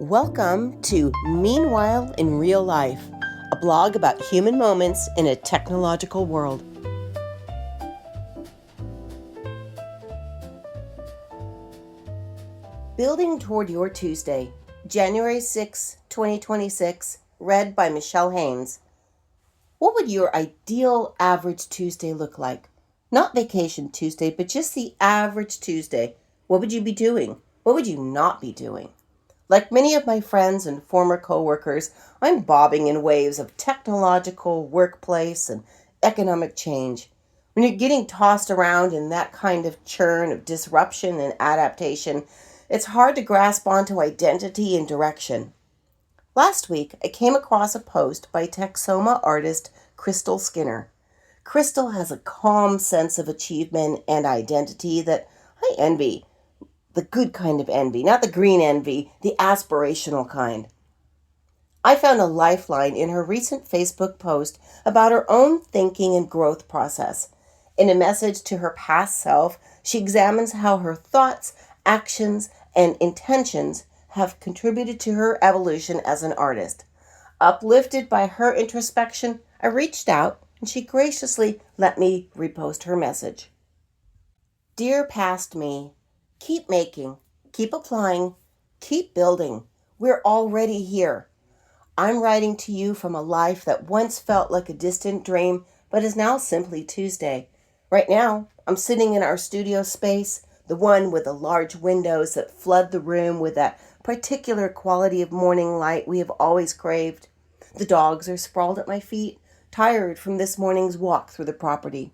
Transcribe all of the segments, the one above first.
Welcome to Meanwhile in Real Life, a blog about human moments in a technological world. Building Toward Your Tuesday, January 6, 2026, read by Michelle Haynes. What would your ideal average Tuesday look like? Not Vacation Tuesday, but just the average Tuesday. What would you be doing? What would you not be doing? Like many of my friends and former coworkers, I'm bobbing in waves of technological, workplace, and economic change. When you're getting tossed around in that kind of churn of disruption and adaptation, it's hard to grasp onto identity and direction. Last week, I came across a post by Texoma artist Krystal Skinner. Krystal has a calm sense of achievement and identity that I envy. The good kind of envy, not the green envy, the aspirational kind. I found a lifeline in her recent Facebook post about her own thinking and growth process. In a message to her past self, she examines how her thoughts, actions, and intentions have contributed to her evolution as an artist. Uplifted by her introspection, I reached out and she graciously let me repost her message. Dear past me, keep making, keep applying, keep building. We're already here. I'm writing to you from a life that once felt like a distant dream, but is now simply Tuesday. Right now, I'm sitting in our studio space, the one with the large windows that flood the room with that particular quality of morning light we have always craved. The dogs are sprawled at my feet, tired from this morning's walk through the property.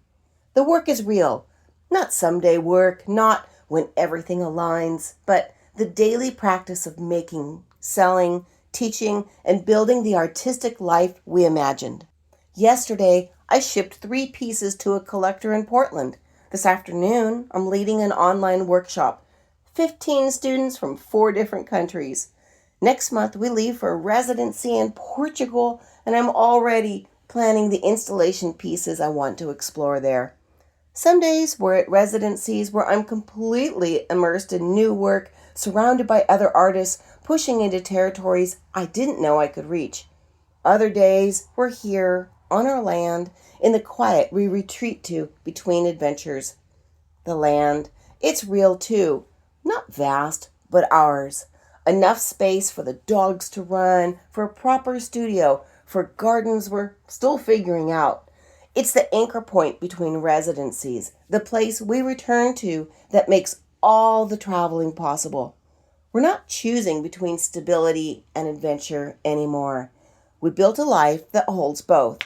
The work is real, not someday work, not when everything aligns, but the daily practice of making, selling, teaching, and building the artistic life we imagined. Yesterday, I shipped 3 pieces to a collector in Portland. This afternoon, I'm leading an online workshop. 15 students from 4 different countries. Next month, we leave for a residency in Portugal, and I'm already planning the installation pieces I want to explore there. Some days we're at residencies where I'm completely immersed in new work, surrounded by other artists, pushing into territories I didn't know I could reach. Other days we're here, on our land, in the quiet we retreat to between adventures. The land, it's real too. Not vast, but ours. Enough space for the dogs to run, for a proper studio, for gardens we're still figuring out. It's the anchor point between residencies, the place we return to that makes all the traveling possible. We're not choosing between stability and adventure anymore. We built a life that holds both.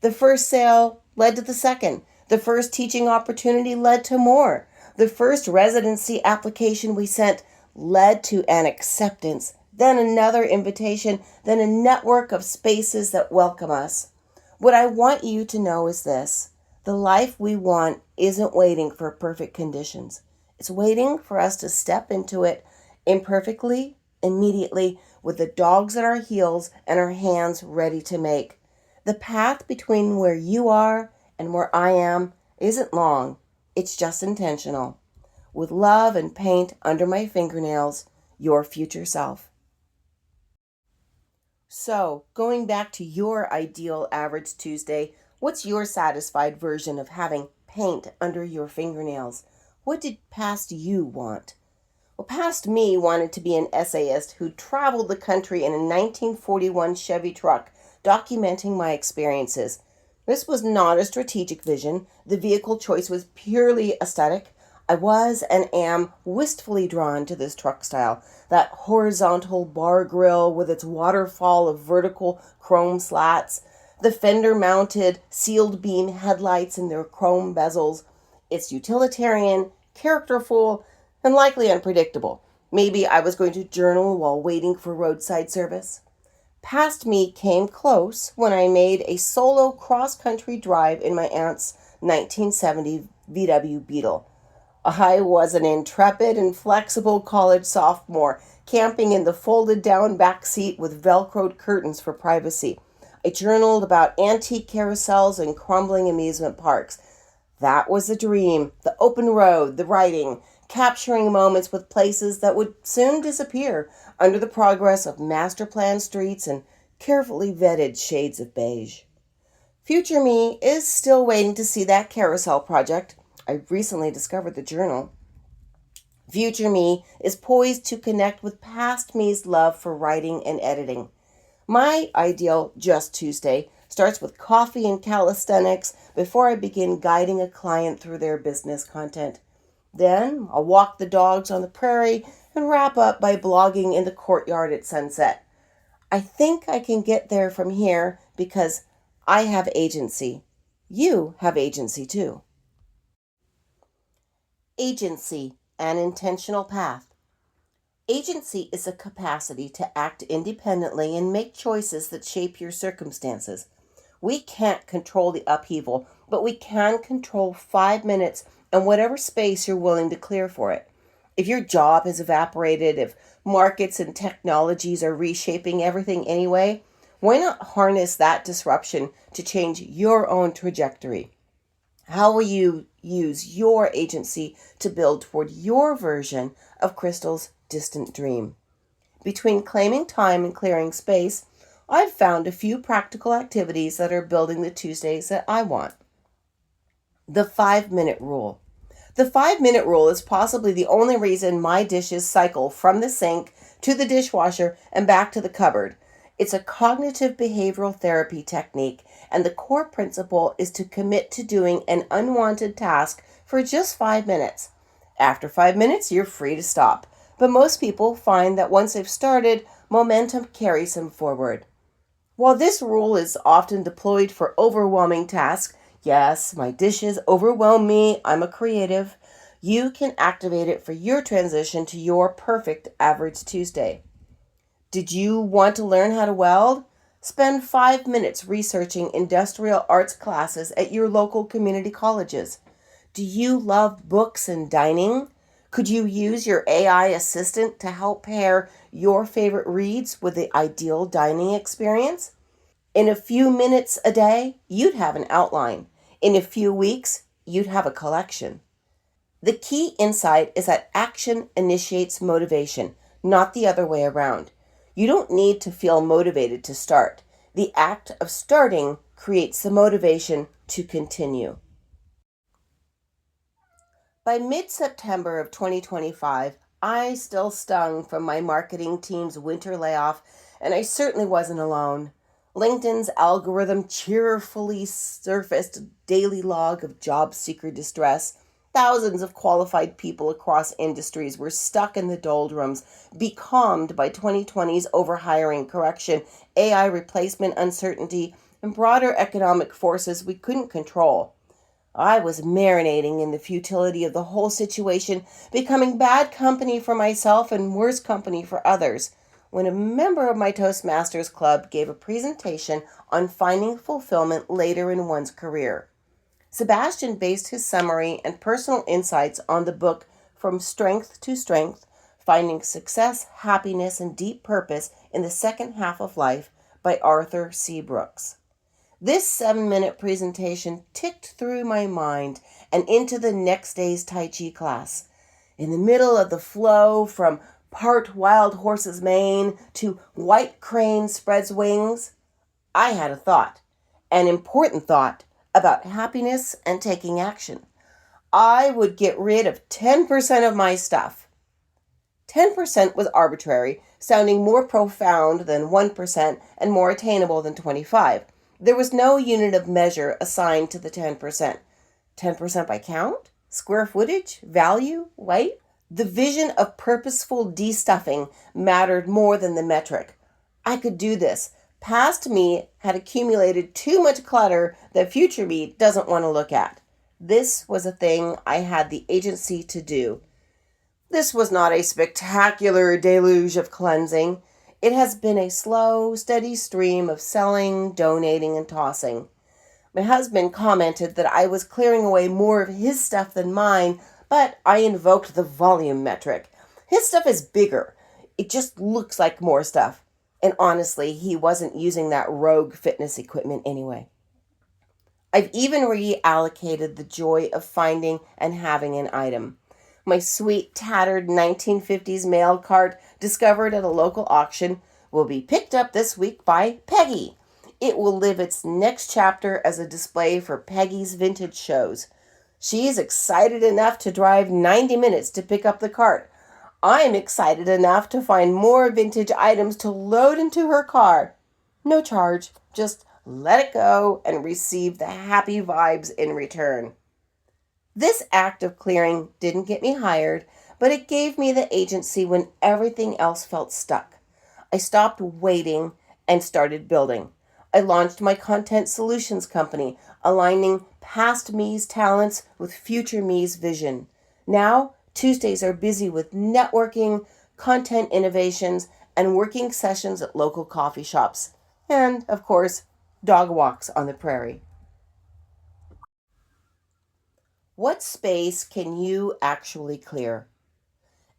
The first sale led to the second. The first teaching opportunity led to more. The first residency application we sent led to an acceptance, then another invitation, then a network of spaces that welcome us. What I want you to know is this: the life we want isn't waiting for perfect conditions. It's waiting for us to step into it imperfectly, immediately, with the dogs at our heels and our hands ready to make. The path between where you are and where I am isn't long. It's just intentional. With love and paint under my fingernails, your future self. So, going back to your ideal average Tuesday, what's your satisfied version of having paint under your fingernails? What did past you want? Well, past me wanted to be an essayist who traveled the country in a 1941 Chevy truck, documenting my experiences. This was not a strategic vision. The vehicle choice was purely aesthetic. I was and am wistfully drawn to this truck style, that horizontal bar grille with its waterfall of vertical chrome slats, the fender-mounted sealed beam headlights and their chrome bezels. It's utilitarian, characterful, and likely unpredictable. Maybe I was going to journal while waiting for roadside service. Past me came close when I made a solo cross-country drive in my aunt's 1970 VW Beetle. I was an intrepid and flexible college sophomore, camping in the folded-down back seat with Velcroed curtains for privacy. I journaled about antique carousels and crumbling amusement parks. That was the dream, the open road, the writing, capturing moments with places that would soon disappear under the progress of master planned streets and carefully vetted shades of beige. Future me is still waiting to see that carousel project. I recently discovered the journal. Future me is poised to connect with past me's love for writing and editing. My ideal Just Tuesday starts with coffee and calisthenics before I begin guiding a client through their business content. Then I'll walk the dogs on the prairie and wrap up by blogging in the courtyard at sunset. I think I can get there from here because I have agency. You have agency too. Agency, an intentional path. Agency is a capacity to act independently and make choices that shape your circumstances. We can't control the upheaval, but we can control 5 minutes and whatever space you're willing to clear for it. If your job has evaporated, if markets and technologies are reshaping everything anyway, why not harness that disruption to change your own trajectory? How will you use your agency to build toward your version of Krystal's distant dream? Between claiming time and clearing space, I've found a few practical activities that are building the Tuesdays that I want. The 5 minute rule. The 5 minute rule is possibly the only reason my dishes cycle from the sink to the dishwasher and back to the cupboard. It's a cognitive behavioral therapy technique, and the core principle is to commit to doing an unwanted task for just 5 minutes. After 5 minutes, you're free to stop, but most people find that once they've started, momentum carries them forward. While this rule is often deployed for overwhelming tasks, yes, my dishes overwhelm me, I'm a creative, you can activate it for your transition to your perfect average Tuesday. Did you want to learn how to weld? Spend 5 minutes researching industrial arts classes at your local community colleges. Do you love books and dining? Could you use your AI assistant to help pair your favorite reads with the ideal dining experience? In a few minutes a day, you'd have an outline. In a few weeks, you'd have a collection. The key insight is that action initiates motivation, not the other way around. You don't need to feel motivated to start. The act of starting creates the motivation to continue. By mid-September of 2025, I still stung from my marketing team's winter layoff, and I certainly wasn't alone. LinkedIn's algorithm cheerfully surfaced a daily log of job seeker distress. Thousands of qualified people across industries were stuck in the doldrums, becalmed by 2020's overhiring correction, AI replacement uncertainty, and broader economic forces we couldn't control. I was marinating in the futility of the whole situation, becoming bad company for myself and worse company for others, when a member of my Toastmasters Club gave a presentation on finding fulfillment later in one's career. Sebastian based his summary and personal insights on the book From Strength to Strength, Finding Success, Happiness, and Deep Purpose in the Second Half of Life by Arthur C. Brooks. This 7-minute presentation ticked through my mind and into the next day's Tai Chi class. In the middle of the flow from part wild horse's mane to white crane spreads wings, I had a thought, an important thought, about happiness and taking action. I would get rid of 10% of my stuff. 10% was arbitrary, sounding more profound than 1% and more attainable than 25. There was no unit of measure assigned to the 10%. 10% by count? Square footage? Value? Weight? The vision of purposeful destuffing mattered more than the metric. I could do this. Past me had accumulated too much clutter that future me doesn't want to look at. This was a thing I had the agency to do. This was not a spectacular deluge of cleansing. It has been a slow, steady stream of selling, donating, and tossing. My husband commented that I was clearing away more of his stuff than mine, but I invoked the volume metric. His stuff is bigger. It just looks like more stuff. And honestly, he wasn't using that rogue fitness equipment anyway. I've even reallocated the joy of finding and having an item. My sweet, tattered 1950s mail cart discovered at a local auction will be picked up this week by Peggy. It will live its next chapter as a display for Peggy's vintage shows. She is excited enough to drive 90 minutes to pick up the cart. I'm excited enough to find more vintage items to load into her car. No charge, just let it go and receive the happy vibes in return. This act of clearing didn't get me hired, but it gave me the agency when everything else felt stuck. I stopped waiting and started building. I launched my content solutions company, aligning past me's talents with future me's vision. Now, Tuesdays are busy with networking, content innovations, and working sessions at local coffee shops. And, of course, dog walks on the prairie. What space can you actually clear?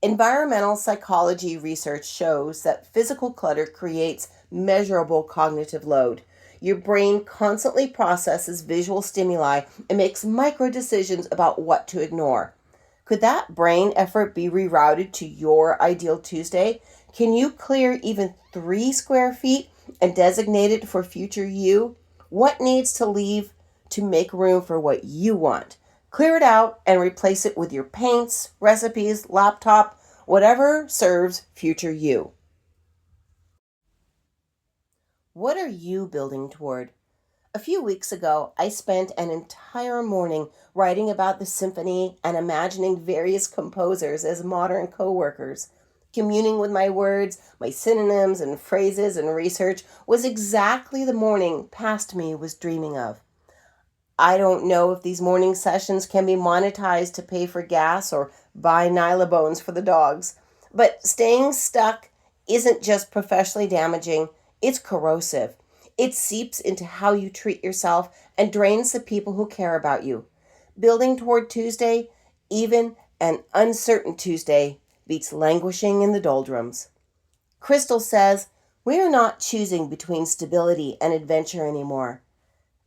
Environmental psychology research shows that physical clutter creates measurable cognitive load. Your brain constantly processes visual stimuli and makes micro decisions about what to ignore. Could that brain effort be rerouted to your ideal Tuesday? Can you clear even 3 square feet and designate it for future you? What needs to leave to make room for what you want? Clear it out and replace it with your paints, recipes, laptop, whatever serves future you. What are you building toward? A few weeks ago, I spent an entire morning writing about the symphony and imagining various composers as modern co-workers. Communing with my words, my synonyms and phrases and research was exactly the morning past me was dreaming of. I don't know if these morning sessions can be monetized to pay for gas or buy Nyla bones for the dogs. But staying stuck isn't just professionally damaging, it's corrosive. It seeps into how you treat yourself and drains the people who care about you. Building toward Tuesday, even an uncertain Tuesday, beats languishing in the doldrums. Krystal says, we are not choosing between stability and adventure anymore.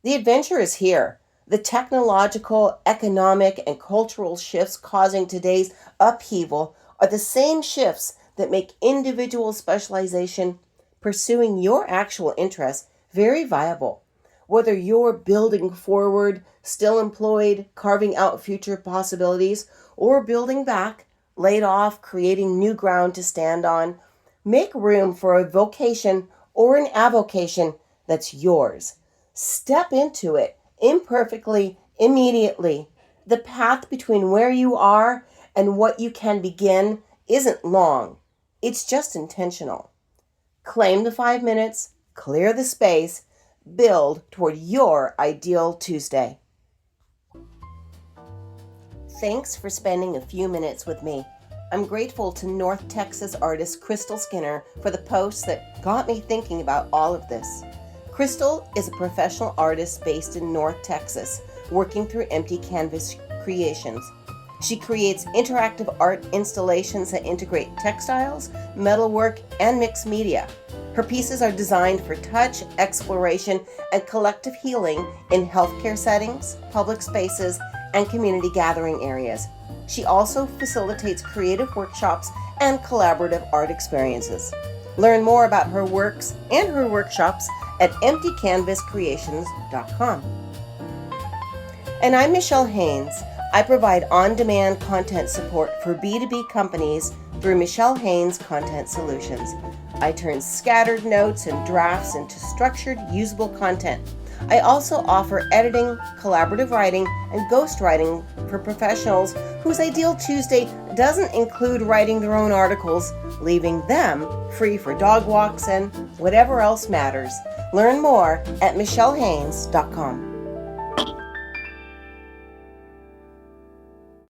The adventure is here. The technological, economic, and cultural shifts causing today's upheaval are the same shifts that make individual specialization, pursuing your actual interests, very viable. Whether you're building forward, still employed, carving out future possibilities, or building back, laid off, creating new ground to stand on, make room for a vocation or an avocation that's yours. Step into it. Imperfectly, immediately. The path between where you are and what you can begin isn't long. It's just intentional. Claim the 5 minutes, clear the space, build toward your ideal Tuesday. Thanks for spending a few minutes with me. I'm grateful to North Texas artist Krystal Skinner for the post that got me thinking about all of this. Krystal is a professional artist based in North Texas, working through Empty Canvas Creations. She creates interactive art installations that integrate textiles, metalwork, and mixed media. Her pieces are designed for touch, exploration, and collective healing in healthcare settings, public spaces, and community gathering areas. She also facilitates creative workshops and collaborative art experiences. Learn more about her works and her workshops at emptycanvascreations.com. And I'm Michelle Haynes. I provide on-demand content support for B2B companies through Michelle Haynes Content Solutions. I turn scattered notes and drafts into structured, usable content. I also offer editing, collaborative writing, and ghostwriting for professionals whose ideal Tuesday doesn't include writing their own articles, leaving them free for dog walks and whatever else matters. Learn more at michellehaynes.com.